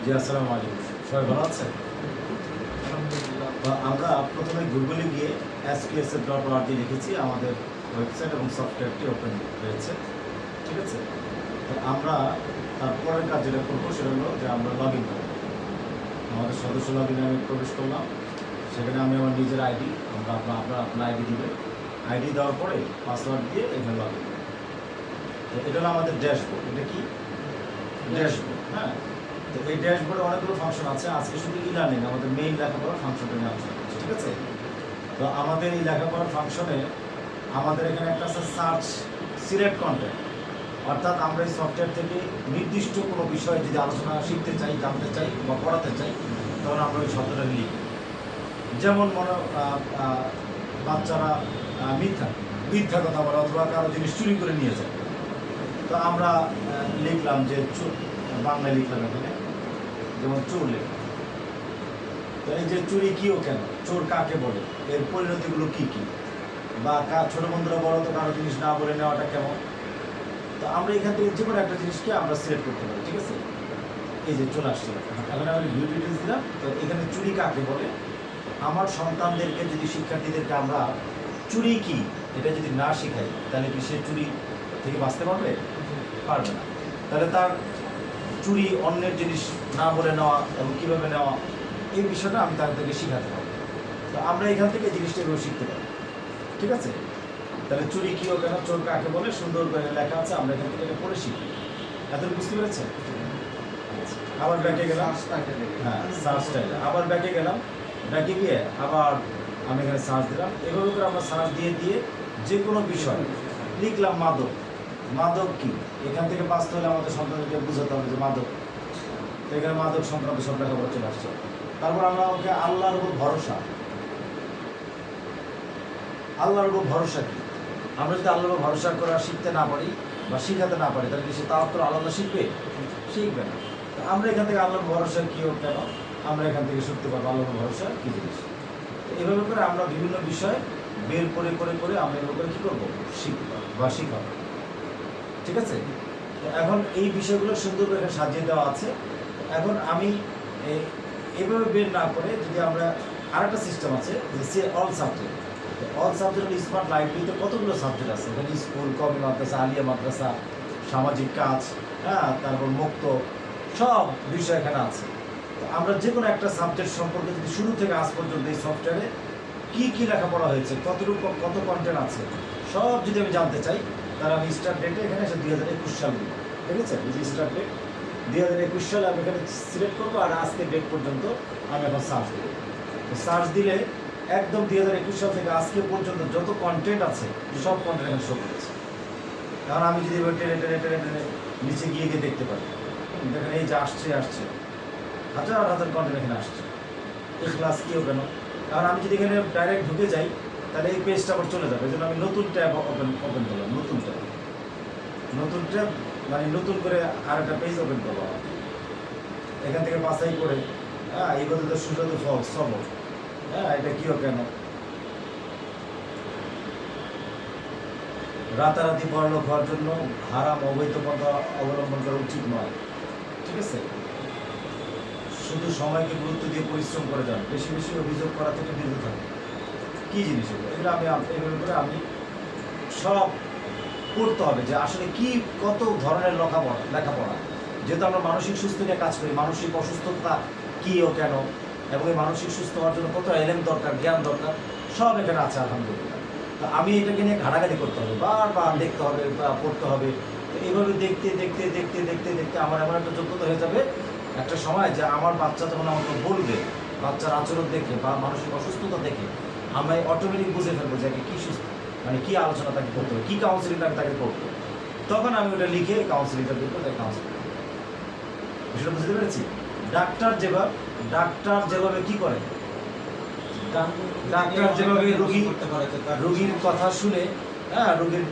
জি, আসসালামু আলাইকুম। সবাই ভালো আছেন? আমরা প্রথমে গুগলে গিয়ে spsf.org লিখেছি, আমাদের ওয়েবসাইট এবং সফটওয়্যারটি ওপেন হয়েছে। ঠিক আছে? তো আমরা তারপরের কাজ যেটা করবো সেটা হলো যে আমরা লগ ইন করবো। আমাদের সদস্য লগ ইনে আমি প্রবেশ করলাম। সেখানে আমি আমার নিজের আইডি, আপনার আইডি দিবেন। আইডি দেওয়ার পরে পাসওয়ার্ড দিয়ে এখানে লগ ইন করবো। তো এটা হলো আমাদের ড্যাশবোর্ড। এটা কি ড্যাশবোর্ড? হ্যাঁ, তো এই ড্যাশবোর্ডে অনেকগুলো ফাংশন আছে। আজকে শুধু ইলার্নিং আমাদের মেইন লেখাপড়ার ফাংশনটা নিয়ে আলোচনা করছি। ঠিক আছে? তো আমাদের এই লেখাপড়ার ফাংশনে আমাদের এখানে একটা আছে সার্চ সিলেক্ট কন্টেন্ট, অর্থাৎ আমরা এই সফটওয়্যার থেকে নির্দিষ্ট কোনো বিষয়ে যদি আলোচনা শিখতে চাই, জানতে চাই বা পড়াতে চাই, তখন আমরা ওই শব্দটা লিখি। যেমন বাচ্চারা মিথ্যা কথা বলে অথবা কারো জিনিস চুরি করে নিয়ে যায়। তো আমরা লিখলাম যে বাংলায় লিখলাম এখানে, যেমন চোর লেখা। তো এই যে চুরি কি ও কেন, চোর কাকে বলে, এর পরিণতিগুলো কি কি, বা ছোট বন্ধুরা বলো তো কারো জিনিস না বলে নেওয়াটা কেমন। তো আমরা এখান থেকে যে কোনো একটা জিনিসকে আমরা সিলেক্ট করতে পারি। ঠিক আছে? এই যে চলে আসছে, এখন আমি ভিউ ডিটেলস দিলাম। তো এখানে চুরি কাকে বলে, আমার সন্তানদেরকে যদি, শিক্ষার্থীদেরকে আমরা চুরি কি এটা যদি না শেখাই, তাহলে কি সে চুরি থেকে বাঁচতে পারবে? পারবে না। তাহলে তার চুরি, অন্যের জিনিস না বলে নেওয়া এবং কীভাবে নেওয়া, এই বিষয়টা আমি তাদেরকে শেখাতে পারবো। তো আমরা এখান থেকে জিনিসটা এগুলো শিখতে পারি। ঠিক আছে? তাহলে চুরি কী ও কেন, চোর কাকে বলে, সুন্দর করে লেখা আছে, আমরা এখান থেকে এটা পড়ে শিখি। এত বুঝতে পেরেছেন? আবার ব্যাকে গেলাম, হ্যাঁ সার্চ টাইলে আবার ব্যাকে গেলাম। ব্যাকে গিয়ে আবার আমি এখানে সার্চ দিলাম। এভাবে করে আমরা সার্চ দিয়ে দিয়ে যে কোনো বিষয় লিখলাম। মাদক কি, এখান থেকে বাঁচতে হলে আমাদের সন্তানদেরকে বোঝাতে হবে যে মাদক। তো এখানে মাদক সংক্রান্ত সব লেখাপড়া চলে আসছে। তারপর আমরা ওকে আল্লাহর উপর ভরসা কি, আমরা যদি আল্লাহর উপর ভরসা করা শিখতে না পারি বা শিখাতে না পারি, তাহলে সে তাওয়াক্কুল আল্লাহ শিখবে না। তো আমরা এখান থেকে আল্লাহর ভরসা কি ও কেন, আমরা এখান থেকে শিখতে পারবো আল্লাহর ভরসা কি জিনিস। তো এভাবে করে আমরা বিভিন্ন বিষয় বের করে আমরা এভাবে করে কী করবো, শিখবো বা শিখাবো। ঠিক আছে? তো এখন এই বিষয়গুলো সুন্দর করে সাজিয়ে দেওয়া আছে। এখন আমি এভাবে বের না করে যদি আমরা আরেকটা সিস্টেম আছে যে অল সাবজেক্ট স্মার্ট লাইব্রেরিতে কতগুলো সাবজেক্ট আছে। এখানে স্কুল, কমি মাদ্রাসা, আলিয়া মাদ্রাসা, সামাজিক কাজ, হ্যাঁ, তারপর মুক্ত, সব বিষয় এখানে আছে। তো আমরা যে কোনো একটা সাবজেক্ট সম্পর্কে যদি শুরু থেকে আজ পর্যন্ত এই সফটওয়্যারে কী লেখাপড়া হয়েছে, কত কন্টেন্ট আছে, সব যদি আমি জানতে চাই, তাহলে আমি স্টার্ট ডেটে এখানে এসে 2021 সাল দিব। ঠিক আছে? স্টার্ট ডেট 2021 সালে আমি এখানে সিলেক্ট করবো, আর আজকে ডেট পর্যন্ত আমি এখন সার্চ দেবো। তো সার্চ দিলে একদম 2021 সাল থেকে আজকে পর্যন্ত যত কন্টেন্ট আছে সব কন্টেন্ট এখানে শো করেছে। কারণ আমি যদি এবার টেনে নিচে গিয়ে দেখতে পারি, দেখেন এই যে আসছে হাজার কন্টেন্ট এখানে আসছে। ইখলাস কি কেন, কারণ আমি যদি এখানে ডাইরেক্ট ঢুকে যাই তাহলে এই পেজটা আবার চলে যাবে। এই জন্য আমি নতুন ট্যাব ওপেন করলাম। নতুন ট্যাব মানে নতুন করে আর একটা পেজ ওপেন করলাম। এখান থেকে বাছাই করে, হ্যাঁ, এই কথা তো সুস্বাদু ফল সবল, হ্যাঁ, এটা কিও কেন, রাতারাতি বড়লোক হওয়ার জন্য হারাম অবৈধ পন্থা অবলম্বন করা উচিত নয়। ঠিক আছে? শুধু সময়কে গুরুত্ব দিয়ে পরিশ্রম করে যান, বেশি অভিযোগ করা থেকে বিরত থাকুন। কী জিনিস এগুলো আমি এভাবে করে আমি সব পড়তে হবে যে আসলে কি কত ধরনের লেখাপড়া। যেহেতু আমরা মানসিক সুস্থ নিয়ে কাজ করি, মানসিক অসুস্থতা কী ও কেন, এবং এই মানসিক সুস্থ হওয়ার জন্য কত এলেম দরকার, জ্ঞান দরকার, সব এখানে আছে আলহামদুলিল্লাহ। তো আমি এটাকে নিয়ে ঘাটাঘাটি করতে হবে, বারবার দেখতে হবে বা পড়তে হবে। তো এইভাবে দেখতে আমার এমন একটা যোগ্যতা হয়ে যাবে একটা সময় যে আমার বাচ্চা যখন আমাকে বলবে, বাচ্চার আচরণ দেখে বা মানসিক অসুস্থতা দেখে আমি অটোমেটিক বুঝে ফেলবো যে কী সুস্থ, মানে কী আলোচনা তাকে করতে হবে, কী কাউন্সিলিংটা আমি তাকে করবো। তখন আমি ওটা লিখে কাউন্সিলিংটা করবো, তাই কাউন্সিলিং বিষয়টা বুঝতে পেরেছি। ডাক্তার যেভাবে কী করে, ডাক্তার যেভাবে রোগীর কথা শুনে, হ্যাঁ, রোগীর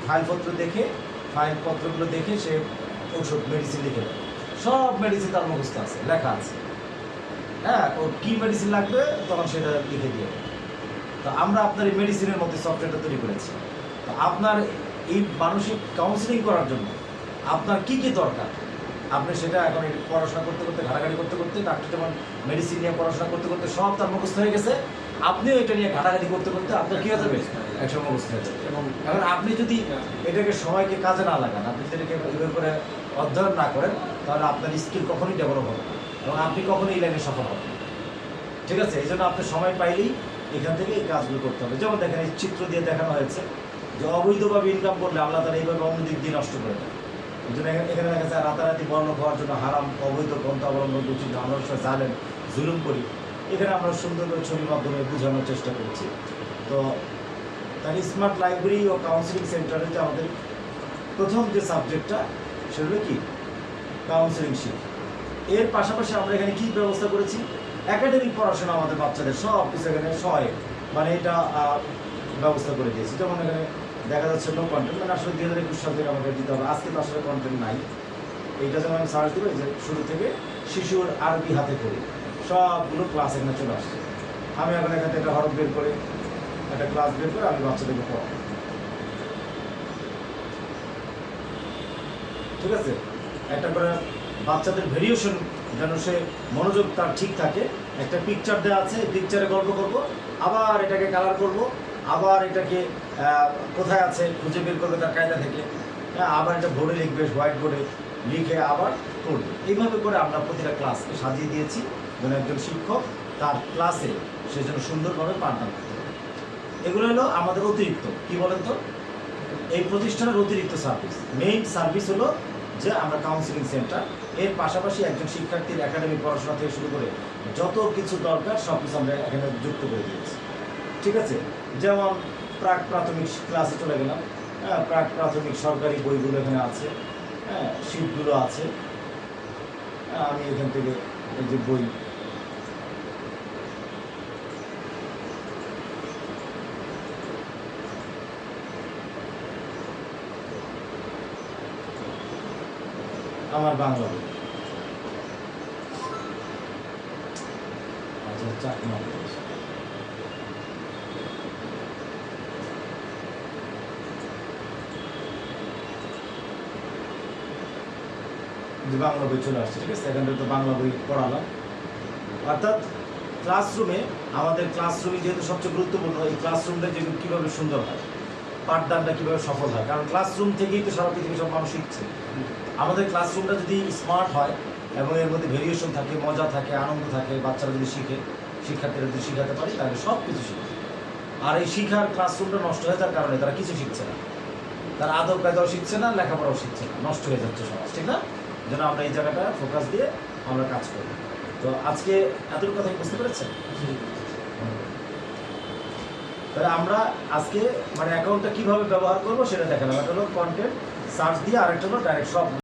ফাইলপত্রগুলো দেখে সে ওষুধ মেডিসিন লিখে দেয়। সব মেডিসিন তার মুখস্থ আছে, লেখা আছে, হ্যাঁ, ওর কী মেডিসিন লাগবে তখন সেটা লিখে দিয়ে। তো আমরা আপনার এই মেডিসিনের মধ্যে সফটওয়্যারটা তৈরি করেছি। তো আপনার এই মানসিক কাউন্সিলিং করার জন্য আপনার কী দরকার, আপনি সেটা এখন পড়াশোনা করতে করতে, ঘাটাঘাটি করতে করতে, ডাক্তার যেমন মেডিসিন নিয়ে পড়াশোনা করতে করতে সব তার মুখস্থ হয়ে গেছে, আপনিও এটা নিয়ে ঘাটাঘাটি করতে করতে আপনার কী হয়ে যাবে, একসময় মুখস্থ হয়ে যাবে। এবং এখন আপনি যদি এটাকে সময়কে কাজে না লাগান, আপনি যদি এটাকে এভাবে করে অধ্যয়ন না করেন, তাহলে আপনার স্কিল কখনোই ডেভেলপ হবে না এবং আপনি কখনোই এই লাইনে সফল হবেন। ঠিক আছে, এই জন্য আপনি সময় পাইলেই এখান থেকে এই কাজগুলো করতে হবে। যেমন দেখেন এই চিত্র দিয়ে দেখানো হয়েছে যে অবৈধভাবে ইনকাম করলে আল্লাহ তাআলা এইভাবে অন্য দিক দিয়ে নষ্ট করে দেয়। এই জন্য এখানে দেখা যায় রাতারাতি বর্ণক হওয়ার জন্য হারাম অবৈধ পন্থা অবলম্বন করছি, আমরা জালেম জুলুম করি। এখানে আমরা সুন্দর করে ছবির মাধ্যমে বোঝানোর চেষ্টা করছি। তো তার স্মার্ট লাইব্রেরি ও কাউন্সিলিং সেন্টারে যে আমাদের প্রথম যে সাবজেক্টটা সেগুলো কি কাউন্সিলিং শিক্ষা। এর পাশাপাশি আমরা এখানে কী ব্যবস্থা করেছি, একাডেমিক পড়াশোনা আমাদের বাচ্চাদের সব কিছু এখানে সহায়ক, মানে এটা ব্যবস্থা করে দিয়েছি। যেমন এখানে দেখা যাচ্ছে নো কন্টেন্ট, মানে আসলে 2021 সাল থেকে আমাকে দিতে হবে, আজকে তো আসলে কন্টেন্ট নাই। এইটা যেমন আমি সার্চ দেবো যে শুরু থেকে শিশুর আরবি হাতে করি সবগুলো ক্লাস এখানে চলে আসছে। আমি এখন এখান থেকে একটা হরফ বের করে একটা ক্লাস বের করে আমি বাচ্চাদেরকে পড়াবো। ঠিক আছে, একটা করে বাচ্চাদের ভেরিয়েশন যেন সে মনোযোগ তার ঠিক থাকে, একটা পিকচার দেওয়া আছে, পিকচারে গল্প করব, আবার এটাকে কালার করব, আবার এটাকে কোথায় আছে খুঁজে বের করবে তার কায়দা থেকে, আবার এটা বোর্ডে লিখবে, হোয়াইট বোর্ডে লিখে আবার করবে। এইভাবে করে আমরা প্রতিটা ক্লাসকে সাজিয়ে দিয়েছি যেন একজন শিক্ষক তার ক্লাসে সে যেন সুন্দরভাবে পাঠদান করতে পারে। এগুলো হলো আমাদের অতিরিক্ত, কি বলেন তো, এই প্রতিষ্ঠানের অতিরিক্ত সার্ভিস। মেইন সার্ভিস হলো যে আমরা কাউন্সিলিং সেন্টার, এর পাশাপাশি একজন শিক্ষার্থীর একাডেমিক পড়াশোনা থেকে শুরু করে যত কিছু দরকার সব কিছু আমরা এখানে যুক্ত করে দিয়েছি। ঠিক আছে, যেমন প্রাক প্রাথমিক ক্লাসে চলে গেলাম, প্রাক প্রাথমিক সরকারি বইগুলো এখানে আছে, শীটগুলো আছে। আমি এখান থেকে এই যে বই আমার বাংলা বই, আচ্ছা চাকমা যে বাংলা বই চলে আসছে। ঠিক আছে, এখানটা তো বাংলা বই পড়ালাম। অর্থাৎ ক্লাসরুমে, আমাদের ক্লাসরুমে যেহেতু সবচেয়ে গুরুত্বপূর্ণ, এই ক্লাসরুমটা যে কীভাবে সুন্দর হয়, পাঠদানটা কীভাবে সফল হয়, কারণ ক্লাসরুম থেকেই তো সারা পৃথিবী সব মানুষ শিখছে। আমাদের ক্লাসরুমটা যদি স্মার্ট হয় এবং এর মধ্যে ভেরিয়েশন থাকে, মজা থাকে, আনন্দ থাকে, বাচ্চারা যদি শিখে, শিক্ষার্থীরা যদি শিখাতে পারি তাহলে সব কিছু শিখে। আর এই শিখার ক্লাসরুমটা নষ্ট হয়ে যাওয়ার কারণে তারা কিছু শিখছে না, তারা আদব কায়দাও শিখছে না, লেখাপড়াও শিখছে না, নষ্ট হয়ে যাচ্ছে সমাজ। ঠিক না, যেন আমরা এই জায়গাটা ফোকাস দিয়ে আমরা কাজ করি। তো আজকে এতটুকু কথা বুঝতে পেরেছেন? তাহলে আমরা আজকে মানে অ্যাকাউন্টটা কীভাবে ব্যবহার করবো সেটা দেখালাম। একটা হলো কন্টেন্ট সার্চ দিয়ে, আরেকটা হলো ডাইরেক্ট সব